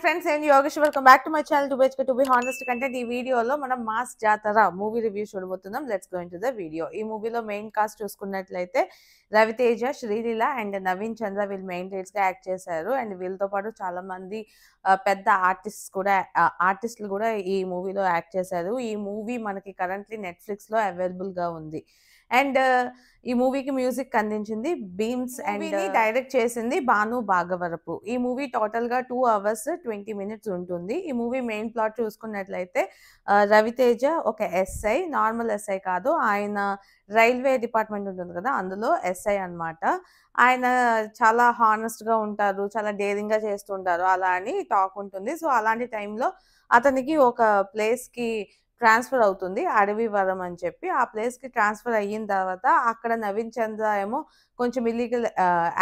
friends, and Yogesh. Welcome back to my channel. To be honest content, ఈ వీడియోలో మనం mass జాతర movie review చూడబోతున్నాం. Let's go into the video. ఈ మూవీలో మెయిన్ కాస్ట్ చూసుకున్నట్లయితే రవితేజ, శ్రీలీల అండ్ నవీన్ చంద్ర వీళ్ళు మెయిన్ లీడ్స్ గా యాక్ట్ చేశారు. అండ్ వీళ్ళతో పాటు చాలా మంది పెద్ద ఆర్టిస్టులు కూడా ఈ మూవీలో యాక్ట్ చేశారు. ఈ మూవీ మనకి కరెంట్లీ నెట్ఫ్లిక్స్ లో అవైలబుల్ గా ఉంది. అండ్ ఈ మూవీకి మ్యూజిక్ అందించింది బీమ్స్ అండ్ డైరెక్ట్ చేసింది భాను భాగవరపు. ఈ మూవీ టోటల్ గా 2 hours 20 minutes ఉంటుంది. ఈ మూవీ మెయిన్ ప్లాట్ చూసుకున్నట్లయితే రవితేజ ఒక ఎస్ఐ, నార్మల్ ఎస్ఐ కాదు, ఆయన రైల్వే డిపార్ట్మెంట్ ఉంటుంది కదా, అందులో ఎస్ఐ అన్నమాట. ఆయన చాలా హానెస్ట్ గా ఉంటారు, చాలా డేరింగ్ గా చేస్తుంటారు అలా అని టాక్ ఉంటుంది. సో అలాంటి టైంలో అతనికి ఒక ప్లేస్ కి ట్రాన్స్ఫర్ అవుతుంది, అడవివరం అని చెప్పి. ఆ ప్లేస్ కి ట్రాన్స్ఫర్ అయిన తర్వాత అక్కడ నవీన్ చంద్ర ఏమో కొంచెం ఇల్లీగల్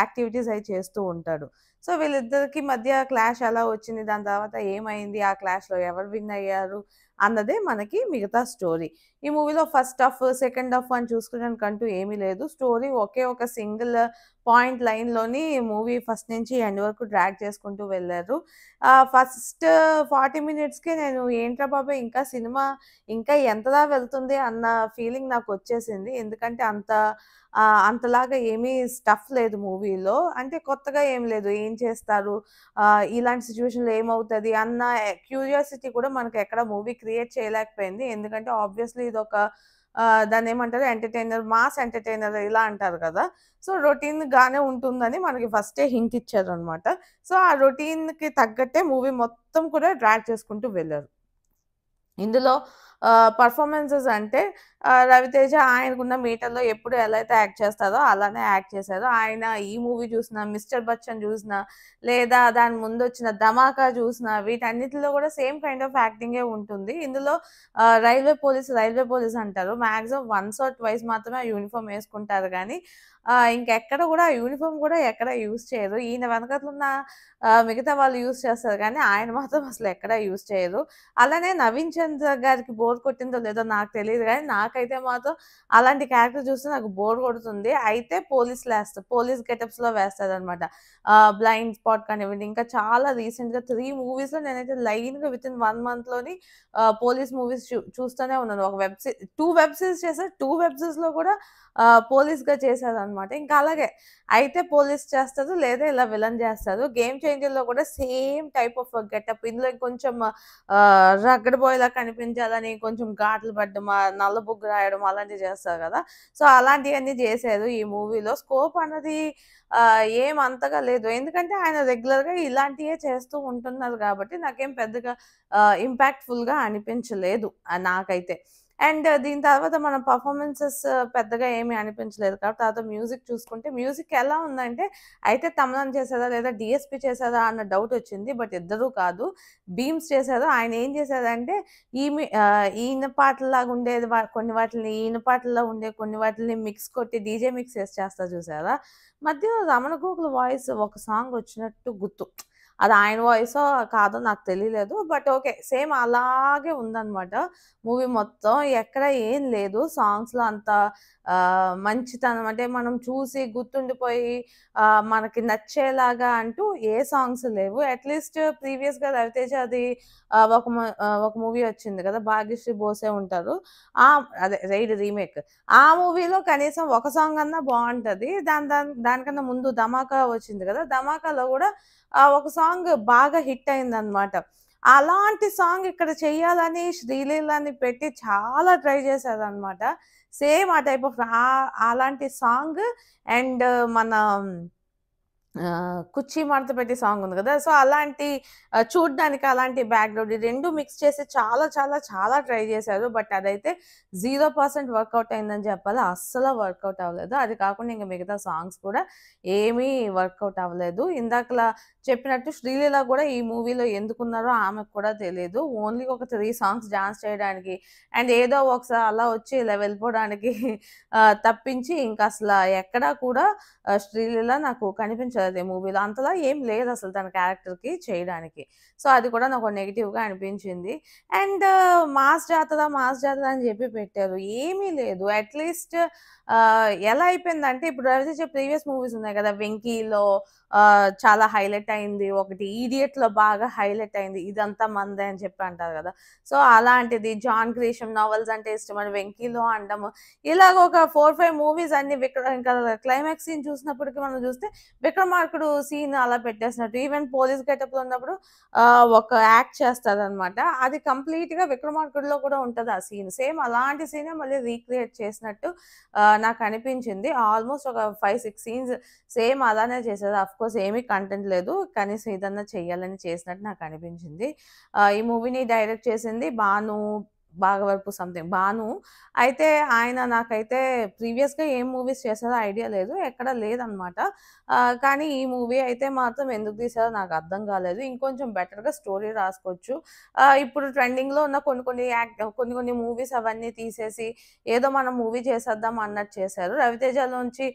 యాక్టివిటీస్ అవి చేస్తూ ఉంటాడు. సో వీళ్ళిద్దరికి మధ్య క్లాష్ ఎలా వచ్చింది, దాని తర్వాత ఏమైంది, ఆ క్లాష్ లో ఎవరు విన్ అయ్యారు అన్నదే మనకి మిగతా స్టోరీ. ఈ మూవీలో ఫస్ట్ హాఫ్ సెకండ్ హాఫ్ అని చూసుకోవడానికంటూ ఏమీ లేదు. స్టోరీ ఒకే ఒక సింగిల్ పాయింట్ లైన్ లోని మూవీ ఫస్ట్ నుంచి ఎండ్ వరకు డ్రాగ్ చేసుకుంటూ వెళ్ళారు. ఫస్ట్ 40 minutes కి నేను ఏంట్రా బాబా ఇంకా సినిమా ఇంకా ఎంతలా వెళ్తుంది అన్న ఫీలింగ్ నాకు వచ్చేసింది. ఎందుకంటే అంతలాగా ఏమీ స్టఫ్ లేదు మూవీలో. అంటే కొత్తగా ఏం లేదు, ఏం చేస్తారు, ఇలాంటి సిచ్యువేషన్లో ఏమవుతుంది అన్న క్యూరియాసిటీ కూడా మనకి ఎక్కడ మూవీ క్రియేట్ చేయలేకపోయింది. ఎందుకంటే ఆబ్వియస్లీ ఇది ఒక దాన్ని ఏమంటారు, ఎంటర్టైనర్, మాస్ ఎంటర్టైనర్ ఇలా అంటారు కదా. సో రొటీన్ గానే ఉంటుందని మనకి ఫస్టే హింట్ ఇచ్చారు అనమాట. సో ఆ రొటీన్ కి తగ్గట్టే మూవీ మొత్తం కూడా డ్రాగ్ చేసుకుంటూ వెళ్ళారు. ఇందులో పర్ఫార్మెన్సెస్ అంటే రవితేజ ఆయనకున్న మీటర్లో ఎప్పుడు ఎలా అయితే యాక్ట్ చేస్తారో అలానే యాక్ట్ చేశారు. ఆయన ఈ మూవీ చూసినా, మిస్టర్ బచ్చన్ చూసినా, లేదా దాని ముందు వచ్చిన ధమాకా చూసినా, వీటన్నిటిలో కూడా సేమ్ కైండ్ ఆఫ్ యాక్టింగే ఉంటుంది. ఇందులో రైల్వే పోలీస్ అంటారు, మ్యాక్సిమం వన్స్ ఆర్ ట్వైస్ మాత్రమే ఆ యూనిఫామ్ వేసుకుంటారు. కానీ ఇంకెక్కడ కూడా ఆ యూనిఫామ్ కూడా ఎక్కడ యూజ్ చేయరు. ఈయన వెనకట్ల ఉన్న మిగతా వాళ్ళు యూజ్ చేస్తారు, కానీ ఆయన మాత్రం అసలు ఎక్కడ యూజ్ చేయరు. అలానే నవీన్ చంద్ర గారికి బోర్ కొట్టిందో లేదో నాకు తెలియదు, కానీ నాకైతే మాత్రం అలాంటి క్యారెక్టర్ చూస్తే నాకు బోర్ కొడుతుంది. అయితే పోలీస్ గెటప్స్ లో వేస్తారు అనమాట. బ్లైండ్ స్పాట్ కానివ్వండి, ఇంకా చాలా రీసెంట్ గా 3 movies లో నేనైతే లైన్ గా విత్ ఇన్ 1 month లోని పోలీస్ మూవీస్ చూస్తూనే ఉన్నాను. ఒక వెబ్ సిరీస్ 2 web series చేశారు, 2 web series లో కూడా పోలీస్ గా చేశారు అనమాట. ఇంకా అలాగే అయితే పోలీస్ చేస్తారు, లేదా ఇలా విలన్ చేస్తారు. గేమ్ చేంజర్ లో కూడా సేమ్ టైప్ ఆఫ్ గెటప్. ఇందులో కొంచెం రగ్గడ్ బాయ్ లా కనిపించాలని కొంచెం ఘాట్లు పడ్డం, నల్ల బుగ్గు రాయడం అలాంటివి చేస్తారు కదా. సో అలాంటివన్నీ చేశారు ఈ మూవీలో. స్కోప్ అన్నది ఏం అంతగా లేదు, ఎందుకంటే ఆయన రెగ్యులర్ గా ఇలాంటివే చేస్తూ ఉంటున్నారు కాబట్టి నాకేం పెద్దగా ఇంపాక్ట్ఫుల్ గా అనిపించలేదు నాకైతే. అండ్ దీని తర్వాత మన పర్ఫార్మెన్సెస్ పెద్దగా ఏమీ అనిపించలేదు. కాబట్టి తర్వాత మ్యూజిక్ చూసుకుంటే, మ్యూజిక్ ఎలా ఉందంటే అయితే తమన్ చేశారా లేదా డిఎస్పి చేశారా అన్న డౌట్ వచ్చింది. బట్ ఇద్దరూ కాదు, బీమ్స్ చేశారు. ఆయన ఏం చేశారంటే ఈయన పాటలాగా ఉండేది కొన్ని వాటిని, ఈయన పాటల్లో ఉండే కొన్ని వాటిని మిక్స్ కొట్టి డీజే మిక్స్ చేస్తారు చూసారా. మధ్యలో రమణ గోగుల వాయిస్ ఒక సాంగ్ వచ్చినట్టు గుర్తు, అది ఆయన వాయిసో కాదో నాకు తెలియలేదు. బట్ ఓకే, సేమ్ అలాగే ఉందన్నమాట మూవీ మొత్తం. ఎక్కడ ఏం లేదు సాంగ్స్లో అంత మంచితనం, అంటే మనం చూసి గుర్తుండిపోయి మనకి నచ్చేలాగా అంటూ ఏ సాంగ్స్ లేవు. అట్లీస్ట్ ప్రీవియస్గా రవితేజ అది ఒక మూవీ వచ్చింది కదా, భాగ్యశ్రీ బోసే ఉంటారు, అదే రైడ్ రీమేక్. ఆ మూవీలో కనీసం ఒక సాంగ్ అన్నా బాగుంటది. దానికన్నా ముందు ధమాకా వచ్చింది కదా, ధమాకాలో కూడా ఒక సాంగ్ బాగా హిట్ అయిందనమాట. అలాంటి సాంగ్ ఇక్కడ చెయ్యాలని శ్రీలీలని పెట్టి చాలా ట్రై చేశారనమాట. సేమ్ ఆ టైప్ ఆఫ్ అలాంటి సాంగ్. అండ్ మన కుర్చీ మడత పెట్టి సాంగ్ ఉంది కదా, సో అలాంటి చూడ్డానికి అలాంటి బ్యాక్గ్రౌండ్ ఈ రెండు మిక్స్ చేసి చాలా చాలా చాలా ట్రై చేశారు. బట్ అదైతే 0% వర్కౌట్ అయిందని చెప్పాలి, అస్సలు వర్కౌట్ అవ్వలేదు. అది కాకుండా ఇంకా మిగతా సాంగ్స్ కూడా ఏమీ వర్కౌట్ అవ్వలేదు. ఇందాకలా చెప్పినట్టు శ్రీలీల కూడా ఈ మూవీలో ఎందుకున్నారో ఆమెకు కూడా తెలియదు. ఓన్లీ ఒక 3 songs డాన్స్ చేయడానికి అండ్ ఏదో ఒకసారి అలా వచ్చి ఇలా వెళ్ళిపోవడానికి తప్పించి ఇంకా అసలు ఎక్కడా కూడా శ్రీలీల నాకు కనిపించలేదు. అదే మూవీలో. అంతలా ఏం లేదసలు తన క్యారెక్టర్‌కి చేయడానికి. సో, అది కూడా నాకు నెగెటివ్‌గా అనిపించింది. అండ్ మాస్ జాతర, మాస్ జాతర అని చెప్పి పెట్టారు. ఏమీ లేదు. అట్‌లీస్ట్ ఎలా అయిపోయిందంటే ఇప్పుడు 'రవితేజ' ప్రీవియస్ మూవీస్ ఉన్నాయి కదా! 'వెంకీలో' చాలా హైలైట్ అయింది. ఒకటి 'ఈడియట్‌లో' బాగా హైలైట్ అయింది. ఇదంతా మనదే అని చెప్పి అంటారు కదా! సో, అలాంటిది 'జాన్ గ్రీషమ్' నావెల్స్ అంటే ఇష్టమని 'వెంకీలో' అనడము. ఇలాగ ఒక 4, 5 మూవీస్ అన్ని ఇంకా క్లైమాక్స్ సీన్ చూసినప్పటికి మనం చూస్తే 'విక్రమార్కుడు' సీన్ అలా పెట్టేసినట్టు. ఈవెన్ పోలీస్ గెటప్‌లో ఉన్నప్పుడు ఒక యాక్ట్ చేస్తారనమాట. అది కంప్లీట్‌గా 'విక్రమార్కుడులో' కూడా ఉంటది ఆ సీన్. సేమ్ అలాంటి సీనే మళ్ళీ రీక్రియేట్ చేసినట్టు నాకనిపించింది. ఆల్‌మోస్ట్ ఒక 5, 6 సీన్స్ సేమ్ అలానే చేశారు. ఆఫ్‌కోర్స్ ఏమీ కంటెంట్ లేదు. కనీసం ఇదన్నా చెయ్యాలని చేసినట్టు నాకనిపించింది. ఈ మూవీని డైరెక్ట్ చేసింది భాగవరపు సంథింగ్ భాను. అయితే ఆయన నాకైతే ప్రీవియస్‌గా ఏం మూవీస్ చేశారో ఐడియా లేదు. ఎక్కడ లేదనమాట. కానీ ఈ మూవీ అయితే మాత్రం ఎందుకు తీశారో నాకు అర్థం కాలేదు. ఇంకొంచెం బెటర్‌గా స్టోరీ రాసుకోవచ్చు. ఇప్పుడు ట్రెండింగ్‌లో ఉన్న కొన్ని కొన్ని మూవీస్ అవన్నీ తీసేసి ఏదో మనం మూవీ చేసేద్దాం అన్నట్టు చేశారు. 'రవితేజ'లోంచి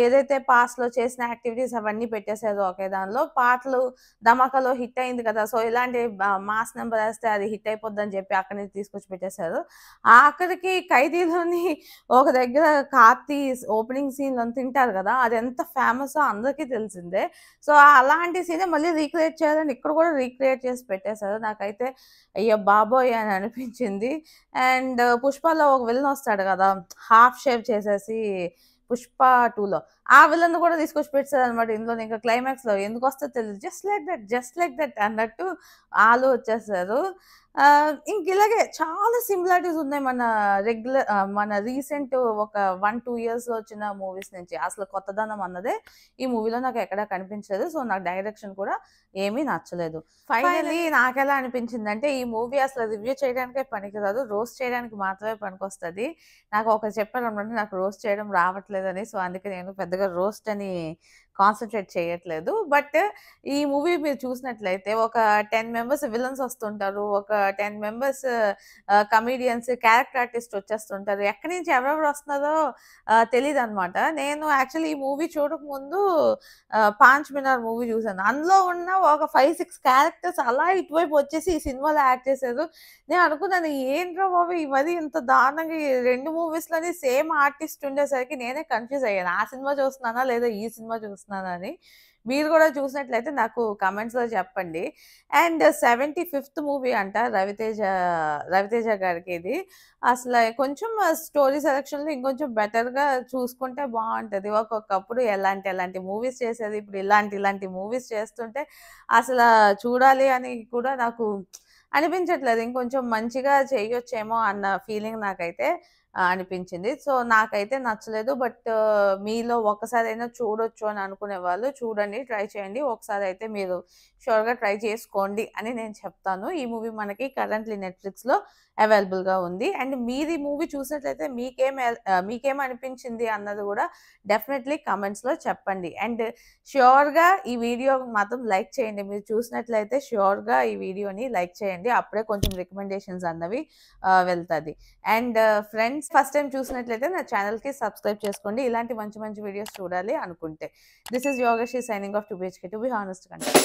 ఏదైతే పాస్ట్‌లో చేసిన యాక్టివిటీస్ అవన్నీ పెట్టేసారో ఒకే దానిలో. పాటలు 'ధమాకా'లో హిట్ అయింది కదా! సో, ఇలాంటి మాస్ నంబర్ ఏస్తే అది హిట్ అయిపోద్దని చెప్పి అక్కడి నుంచి తీసుకొచ్చి పెట్టేశారు. ఆఖరికి 'ఖైదీలోని' ఒక దగ్గర కార్తీ ఓపెనింగ్ సీన్‌లో తింటారు కదా! అదెంత ఫేమసో అందరికీ తెలిసిందే. సో, అలాంటి సీనే మళ్ళీ రీక్రియేట్ చేయాలని ఇక్కడ కూడా రీక్రియేట్ చేసి పెట్టేశారు. నాకైతే అయ్య బాబోయ్! అని అనిపించింది. అండ్ 'పుష్పలో' ఒక విలన్ వస్తాడు కదా! హాఫ్ షేవ్ చేసేసి 'పుష్ప 2లో' ఆ విలన్‌ని కూడా తీసుకొచ్చి పెట్టేసారనమాట ఇందులోనే. ఇంకా క్లైమాక్స్‌లో ఎందుకొస్తదో తెలీదు. జస్ట్ లైక్ దట్ అన్నట్టు ఆళ్ళు వచ్చేసారు. ఇంకిలాగే చాలా సిమిలారిటీస్ ఉన్నాయి మన రీసెంట్ ఒక 1, 2 ఇయర్స్‌లో వచ్చిన మూవీస్ నుంచి. అసలు కొత్తదనం అన్నదే ఈ మూవీలో నాకు ఎక్కడా కనిపించలేదు. సో, నాకు డైరెక్షన్ కూడా ఏమీ నచ్చలేదు. ఫైనల్లీ నాకెలా అనిపించిందంటే ఈ మూవీ అసలు రివ్యూ చేయడానికే పనికిరాదు. రోస్ట్ చేయడానికి మాత్రమే పనికొస్తది. నాకు ఒకరు చెప్పారనమాట నాకు రోస్ట్ చేయడం రావట్లేదని. సో, అందుకే నేను పెద్దగా రోస్ట్ అని కాన్సంట్రేట్ చేయట్లేదు. బట్ ఈ మూవీ మీరు చూసినట్లయితే ఒక 10 మెంబర్స్ విలన్స్ వస్తుంటారు. ఒక 10 మెంబర్స్ కమెడియన్స్, క్యారెక్టర్ ఆర్టిస్ట్ వచ్చేస్తుంటారు. ఎక్కడి నుంచి ఎవరెవరు వస్తున్నారో తెలీదనమాట. నేను యాక్చువల్లీ ఈ మూవీ చూడకముందు 'పాంచ్ మినార్' మూవీ చూసాను. అందులో ఉన్న ఒక 5, 6 క్యారెక్టర్స్ అలా ఇటువైపు వచ్చేసి ఈ సినిమాలో యాక్ట్ చేశారు. నేను అనుకున్నాను ఏంట్రా బాబు! ఈ మరీ ఇంత దారుణంగా ఈ 2 మూవీస్‌లోని సేమ్ ఆర్టిస్ట్ ఉండేసరికి నేనే కన్‌ఫ్యూజ్ అయ్యాను. ఆ సినిమా చూస్తున్నానా? లేదా ఈ సినిమా చూస్తున్నానా అని. మీరు కూడా చూసినట్లయితే నాకు కామెంట్స్‌లో చెప్పండి. అండ్ 75th మూవీ అంట 'రవితేజ' గారికి ఇది. అసల కొంచెం స్టోరీ సెలక్షన్‌లో ఇంకొంచెం బెటర్‌గా చూసుకుంటే బావుంటది. ఒక్కొక్కప్పుడు ఎలాంటి మూవీస్ చేసేది. ఇప్పుడు ఇలాంటి మూవీస్ చేస్తుంటే అసలా చూడాలి అని కూడా నాకు అనిపించట్లేదు. ఇంకొంచెం మంచిగా చేయొచ్చేమో అన్న ఫీలింగ్ నాకైతే అనిపించింది. సో, నాకైతే నచ్చలేదు. బట్ మీలో ఒక్కసారైనా చూడొచ్చు అని అనుకునే వాళ్ళు చూడండి. ట్రై చేయండి. ఒకసారయితే మీరు ష్యూర్‌గా ట్రై చేసుకోండి అని నేను చెప్తాను. ఈ మూవీ మనకి కరెంట్‌లీ నెట్‌ఫ్లిక్స్‌లో అవైలబుల్‌గా ఉంది. అండ్ మీరు ఈ మూవీ చూసినట్లయితే మీకేమనిపించింది అన్నది కూడా డెఫినెట్‌లీ కామెంట్స్‌లో చెప్పండి. అండ్ ష్యూర్‌గా ఈ వీడియో మాత్రం లైక్ చేయండి. మీరు చూసినట్లయితే ష్యూర్‌గా ఈ వీడియోని లైక్ చేయండి. అప్పుడే కొంచెం రికమెండేషన్స్ అన్నవి వెళ్తది. అండ్ ఫ్రెండ్స్ ఫస్ట్ టైమ్ చూసినట్లయితే నా ఛానెల్‌కి సబ్స్క్రైబ్ చేసుకోండి. ఇలాంటి మంచి మంచి వీడియోస్ చూడాలి అనుకుంటే. This is Yogasri signing off 2BHK 2 be honest content.